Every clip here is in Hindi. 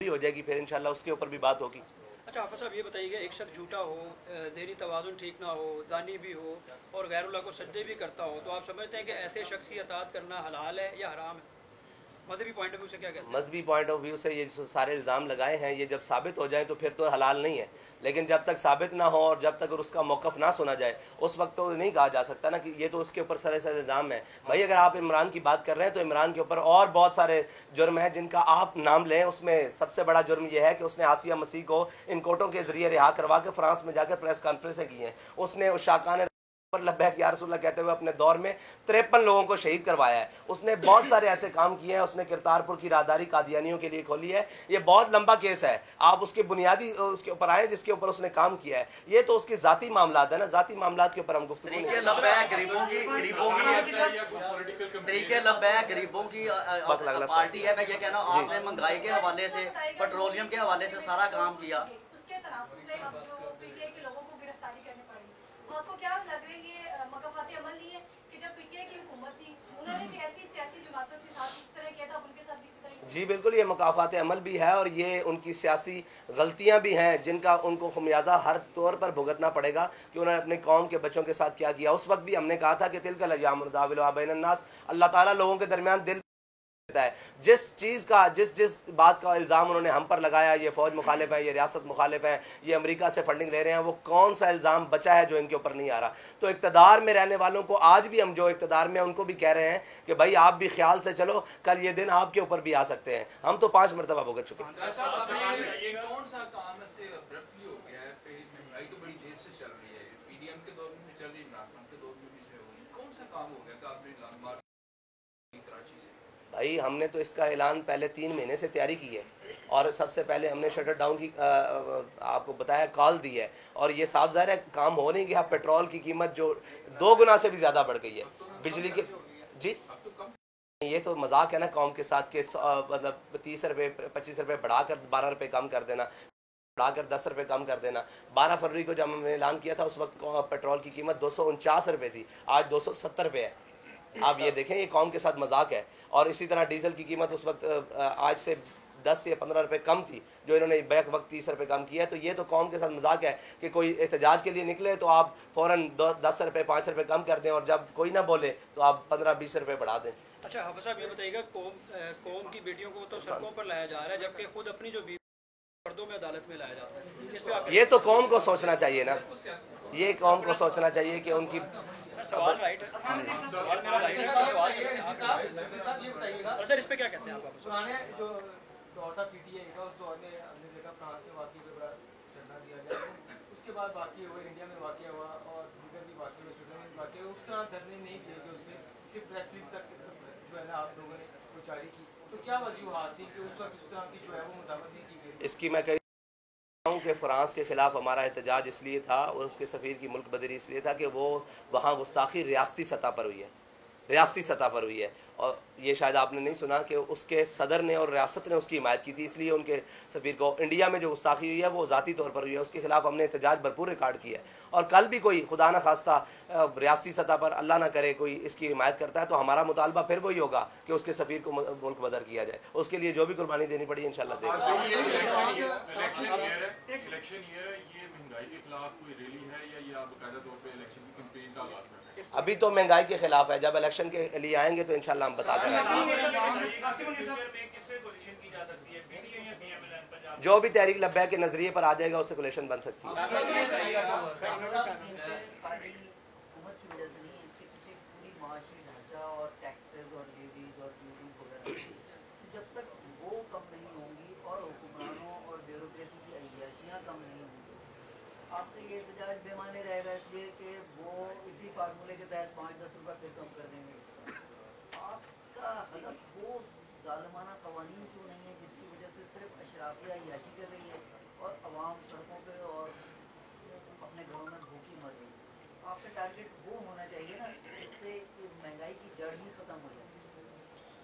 हो जाएगी, फिर इंशाल्लाह उसके ऊपर भी बात होगी। अच्छा हाफिज़ साहब ये बताइएगा, एक शख्स झूठा हो, ज़हनी तवाज़ुन ठीक ना हो, ज़ानी भी हो और गैरुल्लाह को सजदे भी करता हो, तो आप समझते हैं कि ऐसे शख्स की अताअत करना हलाल है या हराम है? मजहबी पॉइंट ऑफ व्यू से क्या कहते हैं? मजहबी पॉइंट ऑफ व्यू से ये जो सारे इल्ज़ाम लगाए हैं, ये जब साबित हो जाए तो फिर तो हलाल नहीं है, लेकिन जब तक साबित ना हो और जब तक उसका मौक़िफ़ ना सुना जाए उस वक्त तो नहीं कहा जा सकता ना कि ये तो उसके ऊपर सरासर इल्ज़ाम है। भाई अगर आप इमरान की बात कर रहे हैं तो इमरान के ऊपर और बहुत सारे जुर्म हैं जिनका आप नाम लें। उसमें सबसे बड़ा जुर्म यह है कि उसने आसिया मसीह को इन कोर्टों के ज़रिए रिहा करवा के फ्रांस में जाकर प्रेस कॉन्फ्रेंसें की हैं। उसने उस शाकान पर लब्बैक या रसूलल्लाह कहते हुए अपने दौर में 53 लोगों को शहीद करवाया है। उसने बहुत सारे ऐसे काम किए हैं। उसने करतारपुर की राहदारी कादियानियों के लिए खोली है। ये बहुत लंबा केस है, आप उसके बुनियादी उसके ऊपर आए जिसके ऊपर उसने काम किया है। ये तो उसके ज़ाती मामलात है ना, ज़ाती मामलात के ऊपर हम गुफ्तगू नहीं गरीबों की पार्टी है। मैं ये कहना हूँ, आपने महंगाई के हवाले से, पेट्रोलियम के हवाले से सारा काम किया। आपको क्या लग रही है मकाफाती अमल नहीं है कि जब पीटीआई की हुकूमत थी उन्होंने भी ऐसी सियासी जमातों के साथ इस तरह किया था, उनके साथ भी इसी तरह? जी बिल्कुल, ये मकाफात अमल भी है और ये उनकी सियासी गलतियां भी हैं जिनका उनको खमियाजा हर तौर पर भुगतना पड़ेगा कि उन्होंने अपने कौम के बच्चों के साथ क्या किया। उस वक्त भी हमने कहा था कि तिलकल अय्याम नुदाविलुहा बैनन्नास, अल्लाह ताला लोगों के दरमियान दिल है। जिस चीज़ का जिस बात का इल्ज़ाम उन्होंने हम पर लगाया, ये फ़ौज मुखालिफ है, ये रियासत मुखालिफ है, ये अमेरिका से फंडिंग ले रहे हैं, वो कौन सा इल्ज़ाम बचा है जो इनके ऊपर नहीं आ रहा। तो इक़्तिदार में रहने वालों को आज भी हम जो इक़्तिदार में उनको भी कह रहे हैं कि भाई आप भी ख्याल से चलो, कल ये दिन आपके ऊपर भी आ सकते हैं। हम तो 5 मरतबा भुगत चुके हैं। भाई हमने तो इसका ऐलान पहले 3 महीने से तैयारी की है और सबसे पहले हमने शटर डाउन की आपको बताया कॉल दी है और ये साफ ज़ाहिर है काम हो नहीं गया। पेट्रोल की कीमत जो 2 गुना से भी ज़्यादा बढ़ गई है, बिजली के जी ये तो मजाक है ना कौम के साथ के मतलब 30 रुपये 25 रुपये बढ़ाकर 12 रुपये कम कर देना, बढ़ाकर 10 रुपये कम कर देना। 12 फरवरी को जब हमने ऐलान किया था उस वक्त पेट्रोल की कीमत 249 रुपये थी, आज 270 रुपये है। आप ये देखें, ये कौम के साथ मजाक है। और इसी तरह डीजल की कीमत उस वक्त आज से 10 या 15 रुपये कम थी, जो इन्होंने बैक वक्त 30 रुपये कम किया है। तो ये तो कौम के साथ मजाक है कि कोई एहतजाज के लिए निकले तो आप फ़ौरन 10 रुपये 5 रुपये कम कर दें और जब कोई ना बोले तो आप 15-20 रुपये बढ़ा दें। अच्छा हाफिज़ साहब ये बताइएगा, कौम की बेटियों को तो सड़कों पर लाया जा रहा है जबकि खुद अपनी जो पर्दों में अदालत में लाया जाता है, इस पे ये तो कौम को सोचना चाहिए ना, ये कौम को सोचना चाहिए कि उनकी सवाल राइट है। सवाल मेरा राइट है, सवाल ये बताइएगा सर, इस पे क्या कहते हैं आप? पुराने जो दौर था पीटीआई का, उस दौर में हमने देखा फ्रांस में वाकई पे बड़ा धरना दिया गया, उसके बाद वाकई हुए, इंडिया में वाकई हुआ और इधर भी वाकई हुआ, स्विट्जरलैंड में वाकई, उस तरह धरने नहीं दिए गए, उसमें सिर्फ प्रेस रिलीज तक जो है ना आप लोगों ने वो जारी की। तो क्या वजूहत थी कि उस वक्त उस तरह की जो है वो मुज़ाहमत नहीं की गई? इसकी मैं कि फ़्रांस के ख़िलाफ़ हमारा एहतजाज इसलिए था और उसके सफ़ीर की मुल्क बदरी इसलिए था कि वो वहाँ गुस्ताखी रियासती सतह पर हुई है, रियासती सतह पर हुई है। और ये शायद आपने नहीं सुना कि उसके सदर ने और रियासत ने उसकी हिमायत की थी, इसलिए उनके सफ़ीर को इंडिया में जो गुस्ताखी हुई है वो ज़ाती तौर पर हुई है, उसके खिलाफ हमने एहतजाज भरपूर रिकॉर्ड किया है। और कल भी कोई खुदा न खास्ता रियासती सतह पर अल्लाह ना करे कोई इसकी हिमायत करता है तो हमारा मुतालबा फिर वही होगा कि उसके सफ़ीर को मुल्क बदर किया जाए। उसके लिए जो भी कुर्बानी देनी पड़ी इंशाल्लाह देंगे। अभी तो महंगाई के खिलाफ है, जब इलेक्शन के लिए आएंगे तो इंशाल्लाह हम बता देंगे। जो भी तहरीक लब्बैक के नजरिए पर आ जाएगा उससे कोलेशन बन सकती है। आपसे ये एहतजाज बेमाने रहेगा इसलिए कि वो इसी फार्मूले के तहत 5-10 रुपये फिर कम कर देंगे। आपका हदफ वो जालिमाना कवानीन क्यों नहीं है जिसकी वजह से सिर्फ अशराफिया अय्याशी कर रही है और अवाम सड़कों पे और अपने घरों में भूखी मर रही है? आपका टारगेट वो होना चाहिए ना जिससे महंगाई की जड़ ही ख़त्म हो जाए।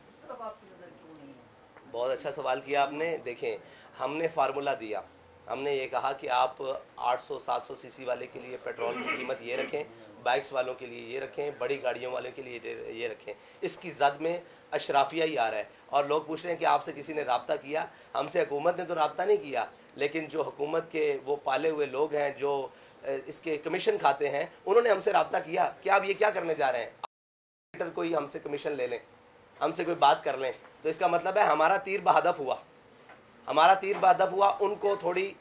उस तरफ आपकी नज़र क्यों नहीं है? बहुत अच्छा सवाल किया आपने। देखें, हमने फार्मूला दिया, हमने ये कहा कि आप 800-700 सीसी वाले के लिए पेट्रोल की कीमत ये रखें, बाइक्स वालों के लिए ये रखें, बड़ी गाड़ियों वालों के लिए ये रखें। इसकी जद में अशराफिया ही आ रहा है। और लोग पूछ रहे हैं कि आपसे किसी ने रब्ता किया? हमसे हुकूमत ने तो रब्ता नहीं किया, लेकिन जो हुकूमत के वो पाले हुए लोग हैं जो इसके कमीशन खाते हैं, उन्होंने हमसे रब्ता किया कि आप ये क्या करने जा रहे हैं, कोई हमसे कमीशन ले लें, हमसे कोई बात कर लें, तो इसका मतलब है हमारा तीर बहदफ हुआ, हमारा तीर बहदफ हुआ। उनको थोड़ी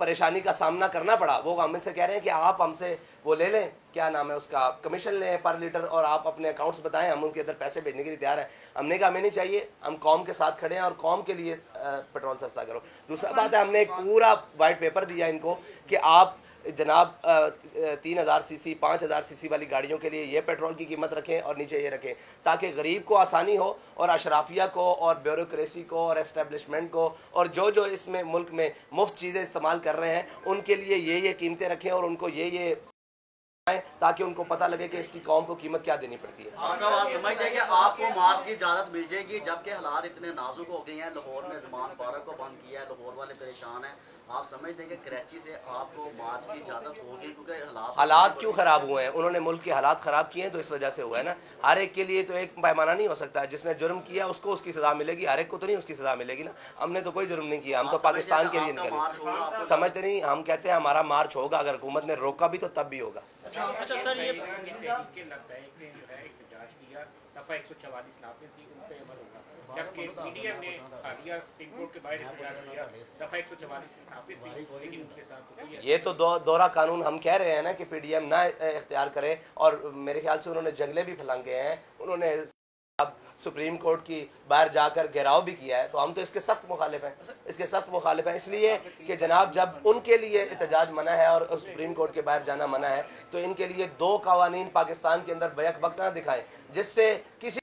परेशानी का सामना करना पड़ा। वो हमसे कह रहे हैं कि आप हमसे वो ले लें, क्या नाम है उसका, कमीशन लें पर लीटर, और आप अपने अकाउंट्स बताएं, हम उनके अंदर पैसे भेजने के लिए तैयार हैं। हमने कहा हमें नहीं चाहिए, हम कौम के साथ खड़े हैं और कौम के लिए पेट्रोल सस्ता करो। दूसरा बात है, हमने एक पूरा वाइट पेपर दिया इनको कि आप जनाब 3000 सीसी 5000 सीसी वाली गाड़ियों के लिए ये पेट्रोल की कीमत रखें और नीचे ये रखें, ताकि गरीब को आसानी हो और अशराफिया को और ब्यूरोक्रेसी को और एस्टेब्लिशमेंट को और जो इसमें मुल्क में मुफ्त चीज़ें इस्तेमाल कर रहे हैं उनके लिए ये कीमतें रखें और उनको ये ताकि उनको पता लगे कि इसकी कौम को कीमत क्या देनी पड़ती है। आप समझते हैं कि आपको मार्च की इजाज़त मिल जाएगी, जबकि हालात इतने नाजुक हो गए हैं। लाहौर में ज़मान पार्क को बंद किया है, लाहौर वाले परेशान हैं। आप समझते हैं कि कराची से आपको मार्च की इजाज़त होगी, क्योंकि हालात क्यों ख़राब हुए हैं? उन्होंने मुल्क के हालात ख़राब किए हैं तो इस वजह से हुआ है ना। हर एक के लिए तो एक पैमाना नहीं हो सकता। जिसने जुर्म किया उसको उसकी सज़ा मिलेगी, हर एक को तो नहीं उसकी सज़ा मिलेगी ना। हमने तो कोई जुर्म नहीं किया, हम तो पाकिस्तान के लिए निकले। समझते नहीं, हम कहते हैं हमारा मार्च होगा, अगर हुकूमत ने रोका भी तो तब भी होगा। अच्छा सर, ये लगता है कि जो है एहतजाज किया दफ़ा 144 नाफिज थी, उन पे अमल होगा, जबकि पीडीएम ने हालिया सुप्रीम कोर्ट के बाहर एहतजाज किया दफ़ा 144 नाफिज थी, लेकिन उनके साथ ये तो दोहरा कानून हम कह रहे हैं ना कि पीडीएम ना इख्तियार करे, और मेरे ख्याल से उन्होंने जंगले भी फैलांगे हैं, उन्होंने अब सुप्रीम कोर्ट की बाहर जाकर घेराव भी किया है। तो हम तो इसके सख्त मुखालिफ हैं, इसके सख्त मुखालिफ हैं, इसलिए कि जनाब जब उनके लिए एहतजाज मना है और सुप्रीम कोर्ट के बाहर जाना मना है, तो इनके लिए दो कवानीन पाकिस्तान के अंदर बैक वक्त ना दिखाएं जिससे किसी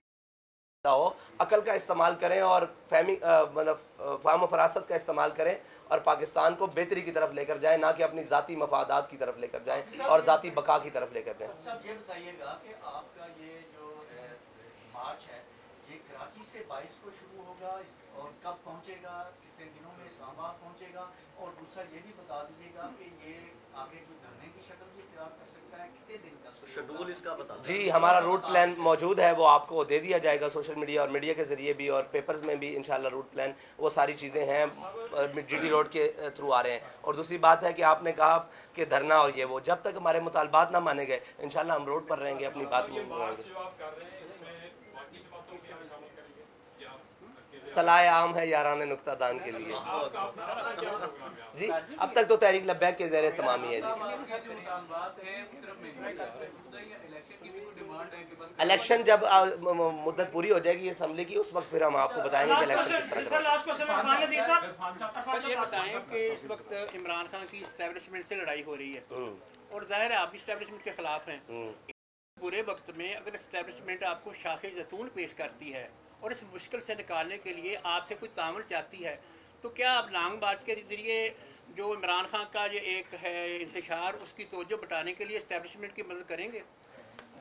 हो। अकल का इस्तेमाल करें और मतलब फाम फरासत का इस्तेमाल करें और पाकिस्तान को बेहतरी की तरफ लेकर जाएं, ना कि अपनी ज़ाती मफादात की तरफ लेकर जाएं और ज़ाती बका की तरफ लेकर जाएं। सब ये बताइएगा कि आपका ये जो मार्च है ये कराची से 22 को शुरू होगा और कब पहुंचेगा, कितने दिनों में इस्लामाबाद पहुंचेगा, और दूसरा ये भी बता दीजिएगा कि ये आगे जो धरने की शक्ल भी तैयार कर सकता है, कितने दिन का शेड्यूल इसका बता जी। हमारा रूट प्लान मौजूद है, वो आपको दे दिया जाएगा सोशल मीडिया और मीडिया के ज़रिए भी, और पेपर्स में भी इंशाल्लाह रूट प्लान वो सारी चीज़ें हैं, जीटी रोड के थ्रू आ रहे हैं। और दूसरी बात है कि आपने कहा कि धरना और ये वो, जब तक हमारे मुतालबात ना माने गए इंशाल्लाह हम रोड पर रहेंगे, अपनी बात मानेंगे। सलाह आम है यारान नुक्तादान के लिए जी। अब तक तो तहरीक लब्बैक के ज़ेरे तमामी है जी। इलेक्शन जब मुद्दत पूरी हो जाएगी असम्बली की, उस वक्त फिर हम आपको बताएंगे कि इलेक्शन किस तरह। ये बताएं कि इस वक्त इमरान खान की इस्टेब्लिशमेंट से लड़ाई हो रही है और जाहिर है आप भी इस्टेब्लिशमेंट के खिलाफ हैं। बुरे वक्त में अगर इस्टेब्लिशमेंट आपको शाखे जैतून पेश करती है और इस मुश्किल से निकालने के लिए आपसे कोई तामल चाहती है, तो क्या आप लॉन्ग मार्च के जरिए जो इमरान खान का जो एक है इंतशार, उसकी तवज्जो बटाने के लिए इस्टेब्लिशमेंट की मदद करेंगे?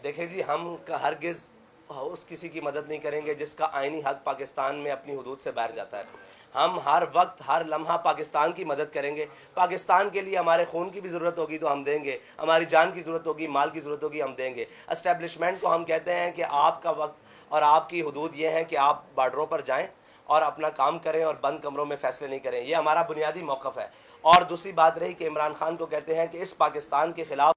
देखें जी, हम हरगिज़ उस किसी की मदद नहीं करेंगे जिसका आइनी हक पाकिस्तान में अपनी हुदूद से बाहर जाता है। हम हर वक्त हर लम्हा पाकिस्तान की मदद करेंगे। पाकिस्तान के लिए हमारे खून की भी ज़रूरत होगी तो हम देंगे, हमारी जान की ज़रूरत होगी, माल की ज़रूरत होगी, हम देंगे। एस्टेब्लिशमेंट को हम कहते हैं कि आपका वक्त और आपकी हुदूद ये है कि आप बार्डरों पर जाएं और अपना काम करें और बंद कमरों में फ़ैसले नहीं करें। ये हमारा बुनियादी मौक़िफ़ है। और दूसरी बात रही कि इमरान खान को कहते हैं कि इस पाकिस्तान के ख़िलाफ़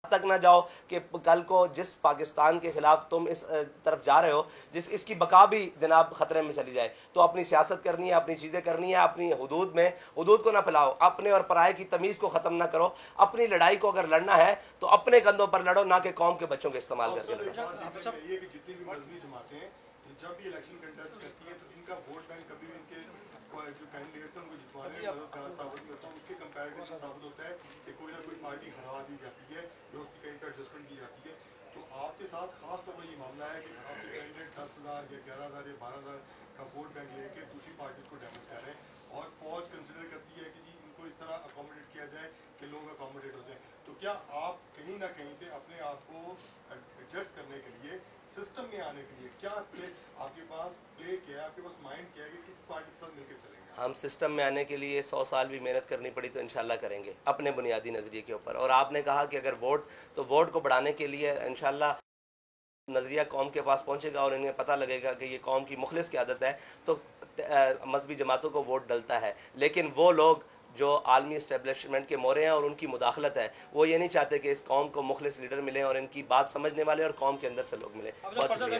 तक ना जाओ कि कल को जिस पाकिस्तान के ख़िलाफ़ तुम इस तरफ जा रहे हो, इसकी बका भी जनाब ख़तरे में चली जाए। तो अपनी सियासत करनी है, अपनी चीज़ें करनी है, अपनी हुदूद में हुदूद को ना फैलाओ, अपने और पराये की तमीज़ को ख़त्म ना करो। अपनी लड़ाई को अगर लड़ना है तो अपने कंधों पर लड़ो, ना कि कौम के बच्चों के इस्तेमाल करके लड़ो। जितनी भी मजहबी जमातें हैं जब भी इलेक्शन कंटेस्ट करती है तो इनका वोट बैंक कभी भी इनके जो कैंडिडेट्स हैं उनको जितवाने में मददगार साबित नहीं होता। उसके कंपैरेटिव साबित होता है कि कोई ना कोई पार्टी हरा दी जाती है जो उसकी कहीं पर एडजस्टमेंट की जाती है। तो आपके साथ खास तौर पर ये मामला है कि आपके कैंडिडेट 10,000 या 11,000 या 12,000 का वोट बैंक लेके दूसरी पार्टी को डैमेज कर रहे हैं और फौज कंसिडर करती है कि जी इनको इस तरह अकोमोडेट किया जाए कि लोग अकोमोडेट हो जाए। तो क्या आप कहीं ना कहीं से अपने आप को एडजस्ट करने के लिए, सिस्टम में आने के लिए क्या आपके पास प्ले किया है, आपके पास माइंड किया है कि किस पार्टी के साथ मिलकर चलेंगे? हम सिस्टम में आने के लिए 100 साल भी मेहनत करनी पड़ी तो इंशाल्लाह करेंगे अपने बुनियादी नज़रिए के ऊपर। और आपने कहा कि अगर वोट, तो वोट को बढ़ाने के लिए इंशाल्लाह नज़रिया कौम के पास पहुँचेगा और इन्हें पता लगेगा कि ये कौम की मुखलिस क़यादत है, तो मजहबी जमातों को वोट डलता है। लेकिन वो लोग जो आलमी इस्टेब्लिशमेंट के मोरे हैं और उनकी मुदाखलत है, वो ये नहीं चाहते कि इस कौम को मुखलिस लीडर मिले और इनकी बात समझने वाले और कौम के अंदर से लोग मिले। बहुत शुक्रिया।